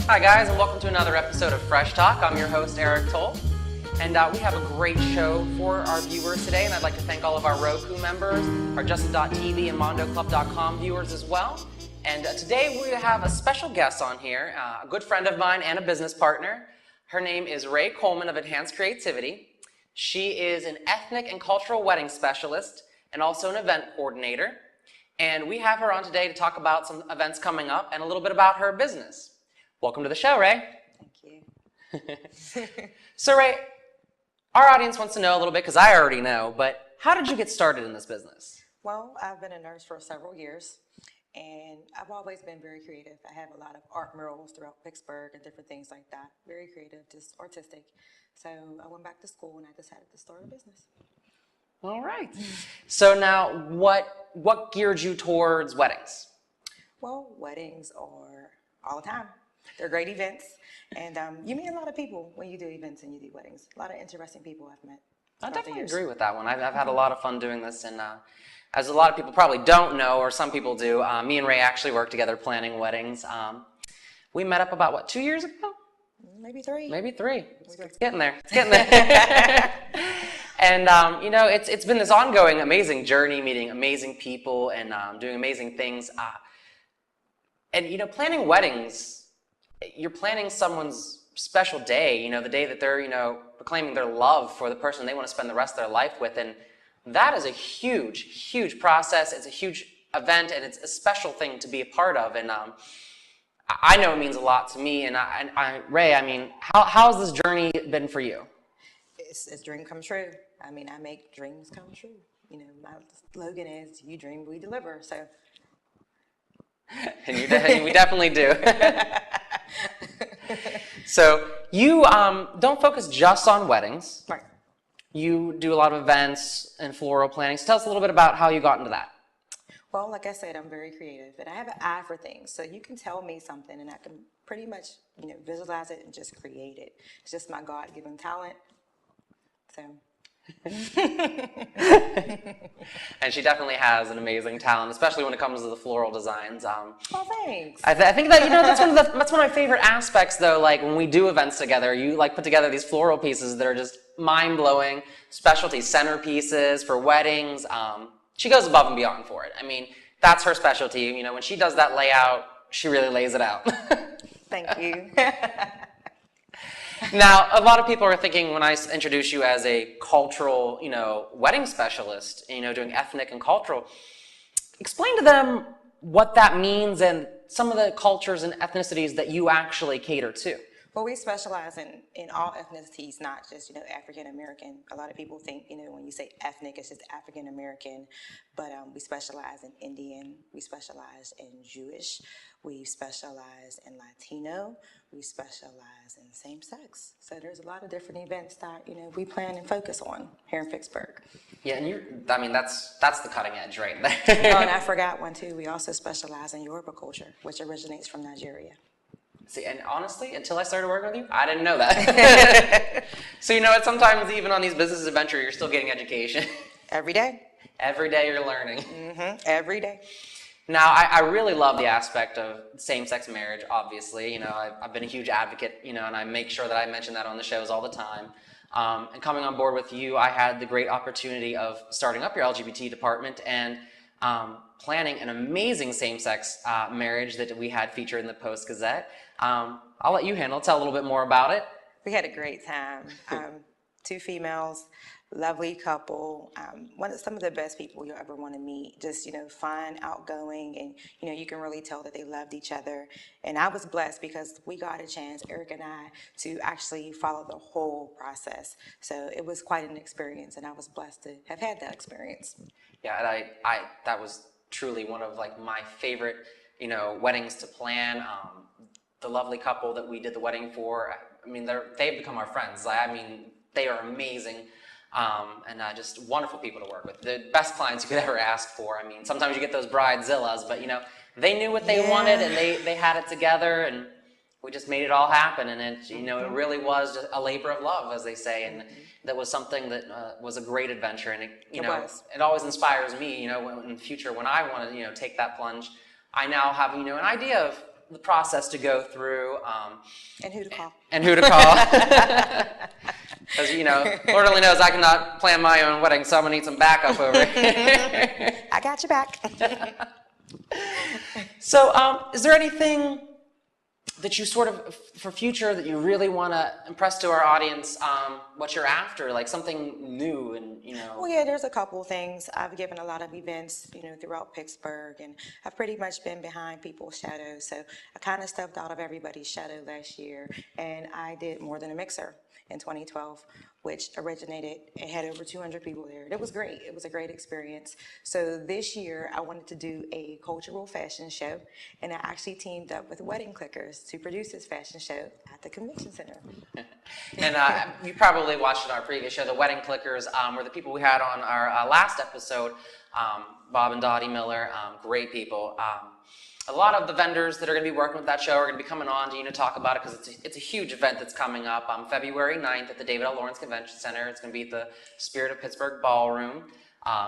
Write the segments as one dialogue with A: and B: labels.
A: Hi guys, and welcome to another episode of Fresh Talk. I'm your host, Eric Toll, and we have a great show for our viewers today, and I'd like to thank all of our Roku members, our Justin.tv and MondoClub.com viewers as well. And today we have a special guest on here, a good friend of mine and a business partner. Her name is Rae Coleman of Enhanced Creativity. She is an ethnic and cultural wedding specialist and also an event coordinator. And we have her on today to talk about some events coming up and a little bit about her business. Welcome to the show, Rae.
B: Thank you.
A: So, Rae, our audience wants to know a little bit, because I already know, but how did you get started in this business?
B: Well, I've been a nurse for several years, and I've always been very creative. I have a lot of art murals throughout Pittsburgh and different things like that. Very creative, just artistic. So I went back to school and I decided to start a business.
A: All right. So now, what geared you towards weddings?
B: Well, weddings are all the time. They're great events, and you meet a lot of people when you do events and you do weddings. A lot of interesting people I've met.
A: I
B: throughout the
A: definitely
B: years.
A: agree with that one. I've had a lot of fun doing this, and as a lot of people probably don't know, or some people do, me and Rae actually work together planning weddings. We met up about, 2 years ago?
B: Maybe three.
A: Maybe 3. It's getting there. It's getting there. And, it's been this ongoing, amazing journey, meeting amazing people and doing amazing things. And, planning weddings, you're planning someone's special day, the day that they're, proclaiming their love for the person they want to spend the rest of their life with. And that is a huge, huge process. It's a huge event, and it's a special thing to be a part of. And I know it means a lot to me. And Rae, how has this journey been for you?
B: It's a dream come true. I make dreams come true. My slogan is, you dream, we deliver. So.
A: And we definitely do. So you don't focus just on weddings.
B: Right.
A: You do a lot of events and floral planning. So tell us a little bit about how you got into that.
B: Well, like I said, I'm very creative, and I have an eye for things. So you can tell me something, and I can pretty much, visualize it and just create it. It's just my God-given talent. So.
A: And she definitely has an amazing talent, especially when it comes to the floral designs.
B: Oh, thanks.
A: I think that that's one of my favorite aspects, though. Like when we do events together, you put together these floral pieces that are just mind-blowing, specialty centerpieces for weddings. She goes above and beyond for it. That's her specialty. When she does that layout, she really lays it out.
B: Thank you.
A: Now, a lot of people are thinking when I introduce you as a cultural, wedding specialist, doing ethnic and cultural, explain to them what that means and some of the cultures and ethnicities that you actually cater to.
B: Well, we specialize in all ethnicities, not just, African American. A lot of people think, when you say ethnic, it's just African American, but we specialize in Indian, we specialize in Jewish, we specialize in Latino, we specialize in same sex. So there's a lot of different events that, we plan and focus on here in Pittsburgh.
A: Yeah, and that's the cutting edge right there.
B: Oh, and I forgot one too. We also specialize in Yoruba culture, which originates from Nigeria.
A: See, and honestly, until I started working with you, I didn't know that. So sometimes even on these business adventures, you're still getting education.
B: Every day.
A: Every day you're learning.
B: Mm-hmm. Every day.
A: Now, I really love the aspect of same-sex marriage, obviously. I've been a huge advocate, and I make sure that I mention that on the shows all the time. And coming on board with you, I had the great opportunity of starting up your LGBT department and planning an amazing same-sex marriage that we had featured in the Post-Gazette. I'll let you handle it. Tell a little bit more about it.
B: We had a great time. 2 females, lovely couple, some of the best people you'll ever want to meet. Just, fun, outgoing, and, you can really tell that they loved each other. And I was blessed because we got a chance, Eric and I, to actually follow the whole process. So it was quite an experience, and I was blessed to have had that experience.
A: Yeah, and that was truly one of my favorite, weddings to plan. The lovely couple that we did the wedding for, they've become our friends. They are amazing. And just wonderful people to work with. The best clients you could ever ask for. Sometimes you get those bridezillas, but they knew what they wanted and they had it together, and we just made it all happen. And it, it really was just a labor of love, as they say, and that was something that was a great adventure. And it always inspires me. In the future when I want to take that plunge, I now have an idea of the process to go through.
B: And who to call.
A: And who to call. Because, Lord only knows I cannot plan my own wedding, so I'm going to need some backup over here.
B: I got your back.
A: So, is there anything that you sort of, for future, that you really want to impress to our audience, what you're after, like something new and,
B: Well, yeah, there's a couple of things. I've given a lot of events, throughout Pittsburgh, and I've pretty much been behind people's shadows. So I kind of stepped out of everybody's shadow last year, and I did More Than a Mixer in 2012, which originated, it had over 200 people there. It was great. It was a great experience. So this year, I wanted to do a cultural fashion show, and I actually teamed up with Wedding Clickers to produce this fashion show at the convention center.
A: And you probably watched in our previous show, the Wedding Clickers were the people we had on our last episode, Bob and Dottie Miller, great people. A lot of the vendors that are going to be working with that show are going to be coming on to talk about it, because it's a huge event that's coming up February 9th at the David L. Lawrence Convention Center. It's going to be at the Spirit of Pittsburgh Ballroom.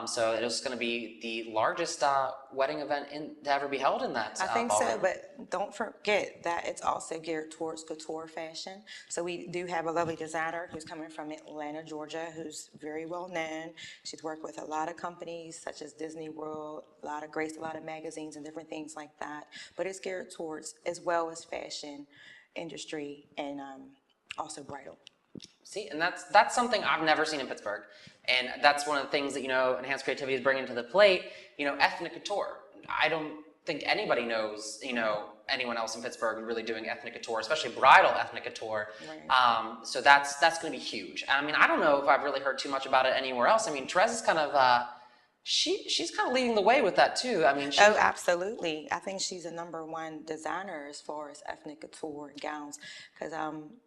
A: So it's going to be the largest wedding event to ever be held in that
B: I think
A: ballroom.
B: so, but don't forget that it's also geared towards couture fashion. So we do have a lovely designer who's coming from Atlanta, Georgia, who's very well known. She's worked with a lot of companies such as Disney World, graced a lot of magazines and different things like that. But it's geared towards as well as fashion industry and also bridal.
A: See, and that's something I've never seen in Pittsburgh. And that's one of the things that, Enhanced Creativity is bringing to the plate, ethnic couture. I don't think anybody knows, anyone else in Pittsburgh really doing ethnic couture, especially bridal ethnic couture.
B: Right.
A: So that's going to be huge. I mean, I don't know if I've really heard too much about it anywhere else. I mean, Therese is kind of, she's kind of leading the way with that too. I mean,
B: oh, absolutely. I think she's a #1 designer as far as ethnic couture and gowns, because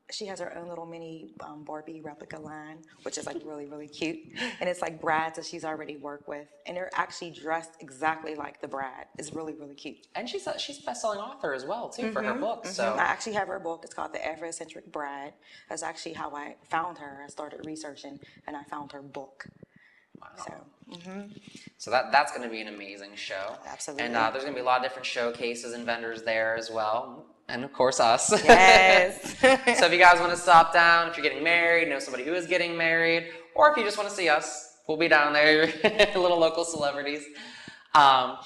B: she has her own little mini Barbie replica line, which is like really, really cute. And it's like brides that she's already worked with, and they're actually dressed exactly like the bride. It's really, really cute.
A: And she's a best-selling author as well too, for her book. So
B: I actually have her book. It's called The Afrocentric Bride. That's actually how I found her. I started researching, and I found her book.
A: Wow. So that's going to be an amazing show.
B: Absolutely.
A: And there's going to be a lot of different showcases and vendors there as well. And of course us.
B: Yes.
A: So if you guys want to stop down, if you're getting married, know somebody who is getting married, or if you just want to see us, we'll be down there, little local celebrities. But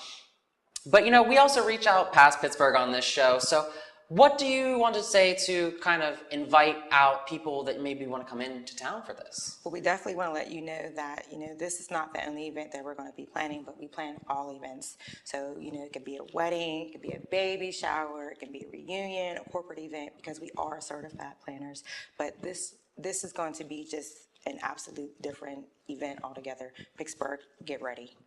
A: we also reach out past Pittsburgh on this show. So what do you want to say to kind of invite out people that maybe want to come into town for this?
B: Well, we definitely want to let you know that, this is not the only event that we're going to be planning, but we plan all events. So, it could be a wedding, it could be a baby shower, it can be a reunion, a corporate event, because we are certified planners. But this is going to be just an absolute different event altogether. Pittsburgh, get ready.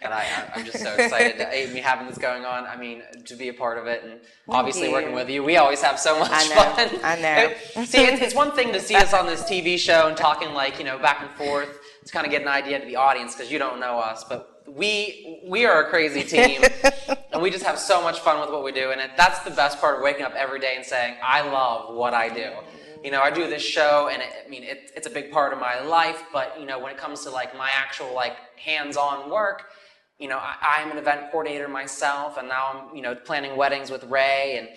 A: And I'm just so excited to me having this going on. I mean, to be a part of it, and obviously working with you. We always have so much fun.
B: I know.
A: See, it's one thing to see us on this TV show and talking back and forth to kind of get an idea to the audience, because you don't know us, but we are a crazy team, and we just have so much fun with what we do. And that's the best part of waking up every day and saying, I love what I do. I do this show, and it's a big part of my life, but, when it comes to, my actual, hands-on work, I'm an event coordinator myself, and now I'm, planning weddings with Ray, and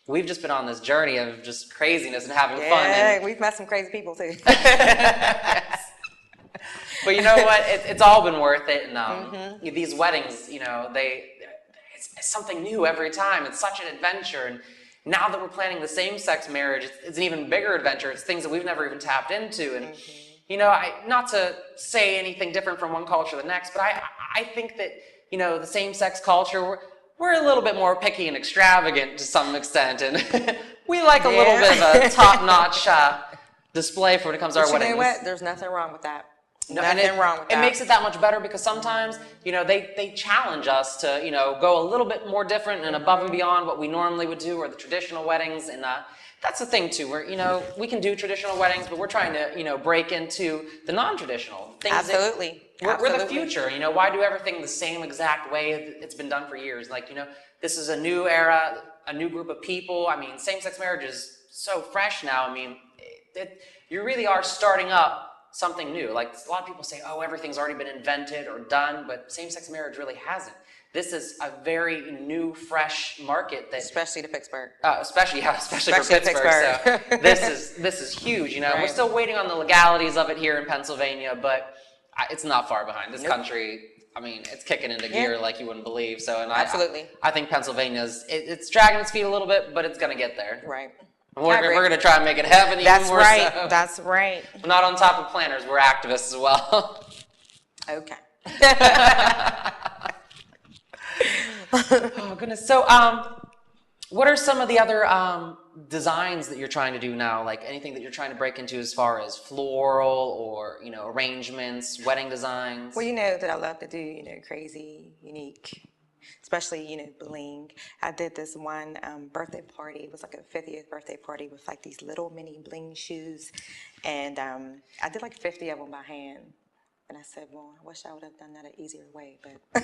A: we've just been on this journey of just craziness and having fun.
B: Yeah, we've met some crazy people, too.
A: Yes. But you know what? It's all been worth it, and these weddings, it's something new every time. It's such an adventure, and now that we're planning the same-sex marriage, it's an even bigger adventure. It's things that we've never even tapped into. And, not to say anything different from one culture to the next, but I think that, the same-sex culture, we're a little bit more picky and extravagant to some extent. And we like a little bit of a top-notch display for when it comes to our weddings.
B: You know what? There's nothing wrong with that.
A: No,
B: nothing wrong with that.
A: It makes it that much better, because sometimes, they challenge us to, go a little bit more different and above and beyond what we normally would do, or the traditional weddings. And that's the thing too, where, we can do traditional weddings, but we're trying to, break into the non-traditional things.
B: Absolutely.
A: We're the future. Why do everything the same exact way it's been done for years? This is a new era, a new group of people. I mean, same-sex marriage is so fresh now. I mean, you really are starting up something new. A lot of people say, oh, everything's already been invented or done, but same-sex marriage really hasn't. this is a very new, fresh market that,
B: especially to Pittsburgh.
A: especially for
B: Especially
A: Pittsburgh. So
B: Pittsburgh.
A: this is huge. You know, we're
B: Right.
A: still waiting on the legalities of it here in Pennsylvania, but it's not far behind. This
B: Nope.
A: country, I mean, it's kicking into
B: Yeah.
A: gear like you wouldn't believe. So, and
B: Absolutely.
A: I think Pennsylvania's it's dragging its feet a little bit, but it's gonna get there.
B: Right.
A: And
B: I
A: we're
B: agree.
A: gonna try and make it happen even
B: That's
A: more
B: right.
A: so.
B: That's right.
A: We're not on top of planners. We're activists as well.
B: Okay.
A: Oh goodness. So, what are some of the other designs that you're trying to do now? Like anything that you're trying to break into as far as floral or arrangements, wedding designs?
B: Well, you know that I love to do crazy, unique, especially bling. I did this one birthday party. It was like a 50th birthday party with like these little mini bling shoes, and I did like 50 of them by hand. And I said, well, I wish I would have done that an easier way, but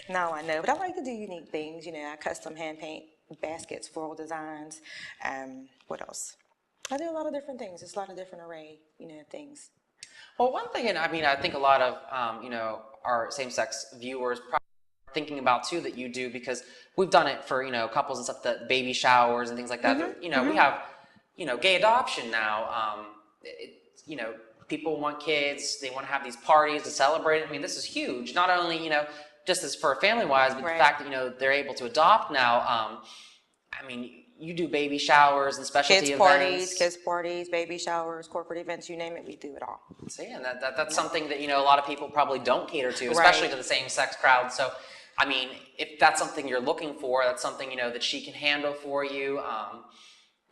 B: now I know. But I like to do unique things. I custom hand paint baskets, floral designs. What else? I do a lot of different things. There's a lot of different array, things.
A: Well, one thing, and I mean, I think a lot of our same-sex viewers probably are thinking about too that you do, because we've done it for couples and stuff, the baby showers and things like that. We have gay adoption now. People want kids, they want to have these parties to celebrate it. I mean, this is huge. Not only, just as for family-wise, but
B: Right.
A: the fact that, they're able to adopt now. I mean, you do baby showers and specialty events.
B: Kids parties, baby showers, corporate events, you name it, we do it all.
A: So yeah, that's something that, a lot of people probably don't cater to, especially
B: Right.
A: to the same-sex crowd. So, I mean, if that's something you're looking for, that's something, that she can handle for you.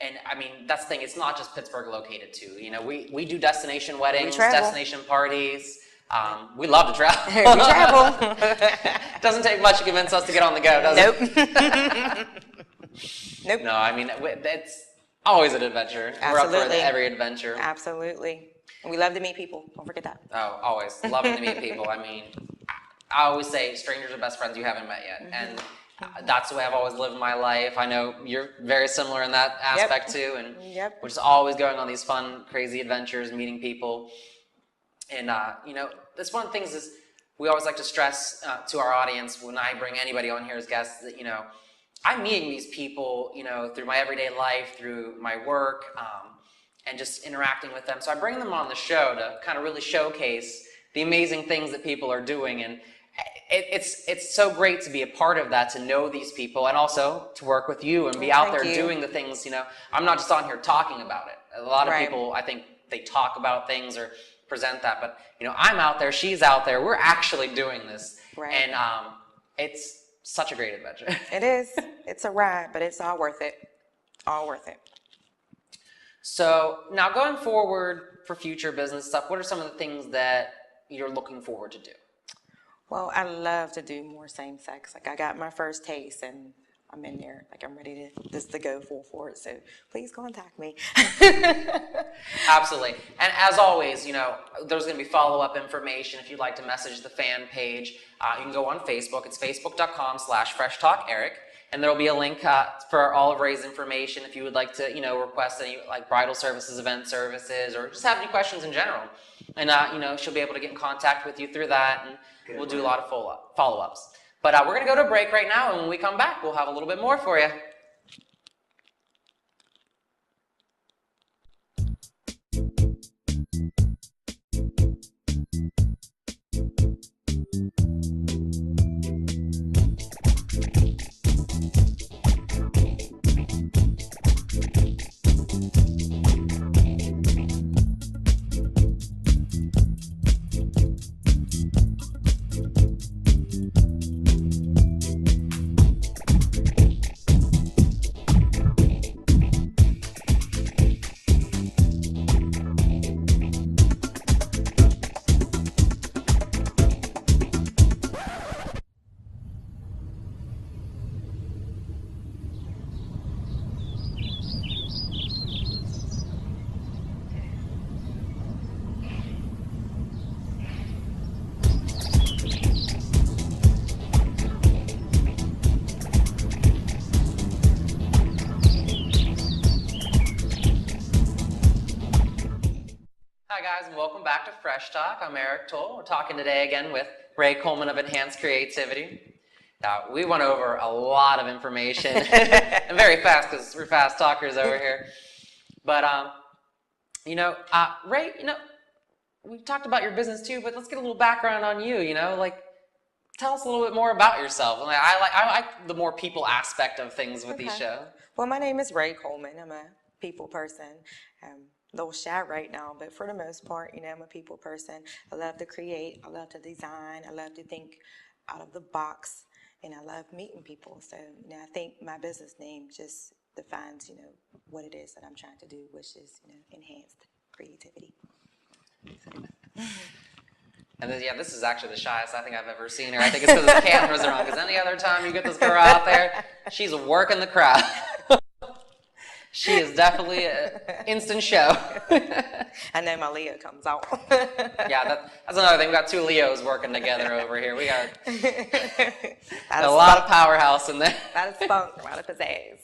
A: And I mean, that's the thing, it's not just Pittsburgh located too. We do destination weddings,
B: travel.
A: destination parties. We love to travel.
B: We travel.
A: Doesn't take much to convince us to get on the go, does it?
B: Nope. Nope.
A: No, I mean, it's always an adventure. We're up for
B: Absolutely.
A: every adventure.
B: Absolutely. And we love to meet people. Don't forget that.
A: Oh, always. Loving to meet people. I mean, I always say strangers are best friends you haven't met yet. And that's the way I've always lived my life. I know you're very similar in that aspect too. And
B: Yep.
A: we're just always going on these fun, crazy adventures, meeting people. And, that's one of the things is we always like to stress to our audience when I bring anybody on here as guests that, I'm meeting these people, through my everyday life, through my work, and just interacting with them. So I bring them on the show to kind of really showcase the amazing things that people are doing. And it's so great to be a part of that, to know these people, and also to work with you and be out
B: Thank
A: there
B: you.
A: doing the things, I'm not just on here talking about it. A lot of
B: Right.
A: people, I think they talk about things or present that, but, I'm out there, she's out there, we're actually doing this.
B: Right.
A: And it's such a great adventure.
B: It is. It's a ride, but it's all worth it. All worth it.
A: So now going forward for future business stuff, what are some of the things that you're looking forward to do?
B: Well, I love to do more same sex. Like I got my first taste and I'm in there. Like I'm ready to go full for it. So please contact me.
A: Absolutely. And as always, there's going to be follow-up information if you'd like to message the fan page. You can go on Facebook. It's facebook.com/FreshTalkEric. And there'll be a link for all of Ray's information if you would like to, request any like bridal services, event services, or just have any questions in general. And, she'll be able to get in contact with you through that, and we'll do a lot of follow-ups. But we're going to go to a break right now, and when we come back, we'll have a little bit more for you. Hi guys, and welcome back to Fresh Talk. I'm Eric Toll. We're talking today again with Ray Coleman of Enhanced Creativity. We went over a lot of information, and very fast because we're fast talkers over here. But Ray, we talked about your business too, but let's get a little background on you. Like, tell us a little bit more about yourself. I mean, I like the more people aspect of things with these shows.
B: Well, my name is Ray Coleman. I'm a people person. A little shy right now, but for the most part, I'm a people person. I love to create. I love to design. I love to think out of the box. And I love meeting people. So, I think my business name just defines, what it is that I'm trying to do, which is, enhanced creativity.
A: And then, this is actually the shyest I think I've ever seen her. I think it's because the cameras are on. Because any other time you get this girl out there, she's working the crowd. She is definitely an instant show.
B: And then my Leo comes out.
A: Yeah, that's another thing. We got 2 Leos working together over here. We got a
B: lot
A: lot of powerhouse in there.
B: A lot of spunk, a lot of pizzazz.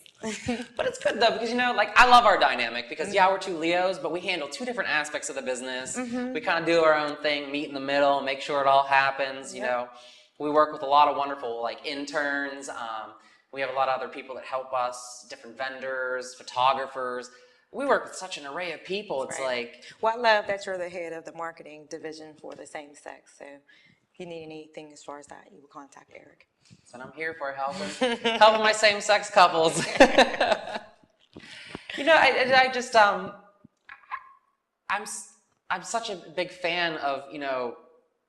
A: But it's good though, because I love our dynamic because we're 2 Leos, but we handle 2 different aspects of the business. We kind of do our own thing, meet in the middle, make sure it all happens. We work with a lot of wonderful interns. We have a lot of other people that help us, different vendors, photographers. We work with such an array of people. It's like...
B: Well, I love that you're the head of the marketing division for the same sex. So if you need anything as far as that, you will contact Eric.
A: That's what I'm here for, helping my same-sex couples. I'm such a big fan of,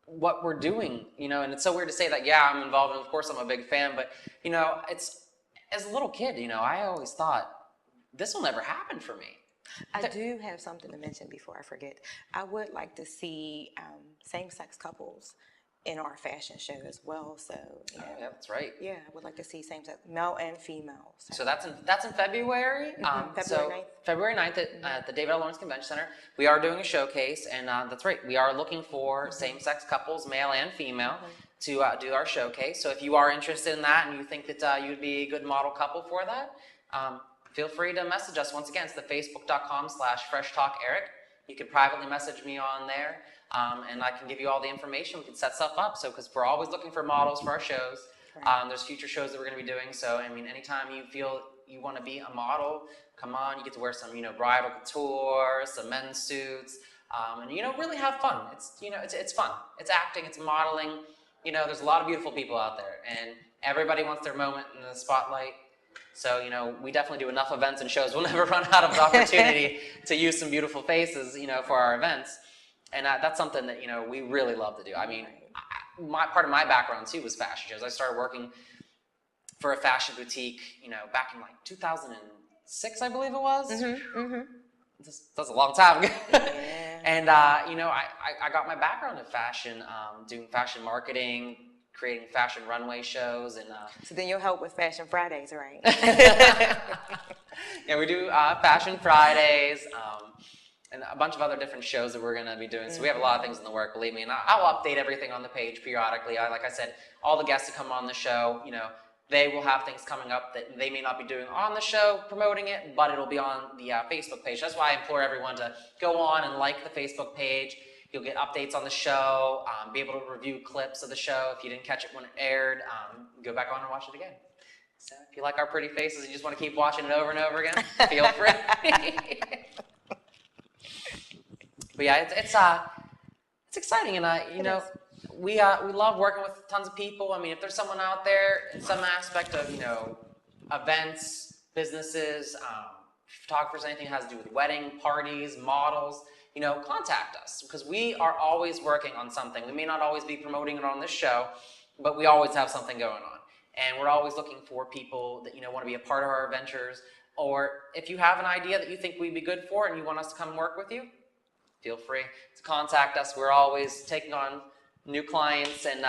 A: what we're doing, and it's so weird to say that, I'm involved, and of course I'm a big fan, but, it's, as a little kid, I always thought, this will never happen for me.
B: I do have something to mention before I forget. I would like to see same-sex couples in our fashion show as well. So,
A: yeah, that's right.
B: Yeah, I would like to see same-sex, male and female.
A: So that's in February. February 9th at the David L. Lawrence Convention Center. We are doing a showcase, and that's right. We are looking for same-sex couples, male and female, to do our showcase. So if you are interested in that and you think that you'd be a good model couple for that, feel free to message us. Once again, it's the facebook.com/FreshTalkEric. You can privately message me on there. And I can give you all the information. We can set stuff up. So, because we're always looking for models for our shows. There's future shows that we're going to be doing. So, anytime you feel you want to be a model, come on. You get to wear some, bridal couture, some men's suits, and really have fun. It's, it's fun. It's acting. It's modeling. There's a lot of beautiful people out there, and everybody wants their moment in the spotlight. So, we definitely do enough events and shows. We'll never run out of opportunity to use some beautiful faces, for our events. And that's something that, we really love to do. Part of my background, too, was fashion shows. I started working for a fashion boutique, back in, 2006, I believe it was. That's a long time ago. And, I got my background in fashion, doing fashion marketing, creating fashion runway shows. And
B: so then you'll help with Fashion Fridays, right?
A: Yeah, we do Fashion Fridays. And a bunch of other different shows that we're going to be doing. So we have a lot of things in the work, believe me. And I'll update everything on the page periodically. Like I said, all the guests that come on the show, they will have things coming up that they may not be doing on the show, promoting it, but it'll be on the Facebook page. That's why I implore everyone to go on and like the Facebook page. You'll get updates on the show, be able to review clips of the show. If you didn't catch it when it aired, go back on and watch it again. So if you like our pretty faces, you just want to keep watching it over and over again, feel free. But yeah, it's exciting, and we love working with tons of people. If there's someone out there in some aspect of events, businesses, photographers, anything that has to do with wedding parties, models, contact us, because we are always working on something. We may not always be promoting it on this show, but we always have something going on, and we're always looking for people that want to be a part of our adventures. Or if you have an idea that you think we'd be good for and you want us to come work with you, feel free to contact us. We're always taking on new clients and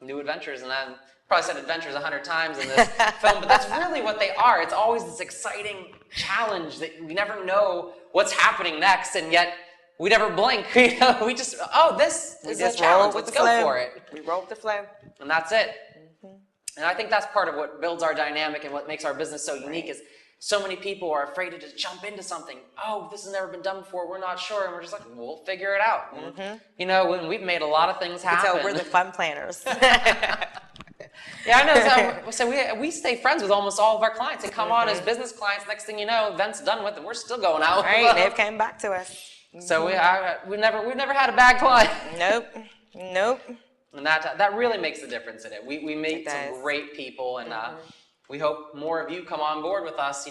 A: new adventures. And I probably said adventures 100 times in this film, but that's really what they are. It's always this exciting challenge that we never know what's happening next, and yet we never blink. We just, this is a challenge. Let's go for it.
B: We roll with the flow.
A: And that's it. And I think that's part of what builds our dynamic and what makes our business so unique is so many people are afraid to just jump into something. This has never been done before. We're not sure. And we're just like, we'll figure it out. When we've made a lot of things happen.
B: So we're the fun planners.
A: Yeah, I know. So we stay friends with almost all of our clients. They come on as business clients. Next thing you know, event's done with, and we're still going out.
B: Right, they've came back to us.
A: So we've never had a bad client.
B: Nope.
A: And that really makes the difference in it. We meet some great people, and we hope more of you come on board with us,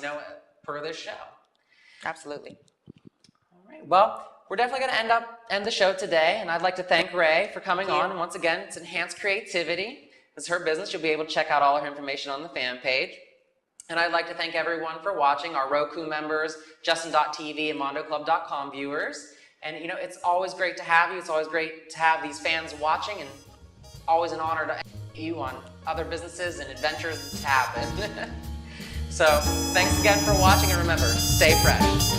A: per this show.
B: Absolutely.
A: All right. Well, we're definitely going to end the show today, and I'd like to thank Ray for coming on. And once again, it's Enhanced Creativity. It's her business. You'll be able to check out all her information on the fan page. And I'd like to thank everyone for watching, our Roku members, Justin.tv, and MondoClub.com viewers. And, it's always great to have you. It's always great to have these fans watching, and always an honor to educate you on other businesses and adventures to happen. So, thanks again for watching, and remember, stay fresh.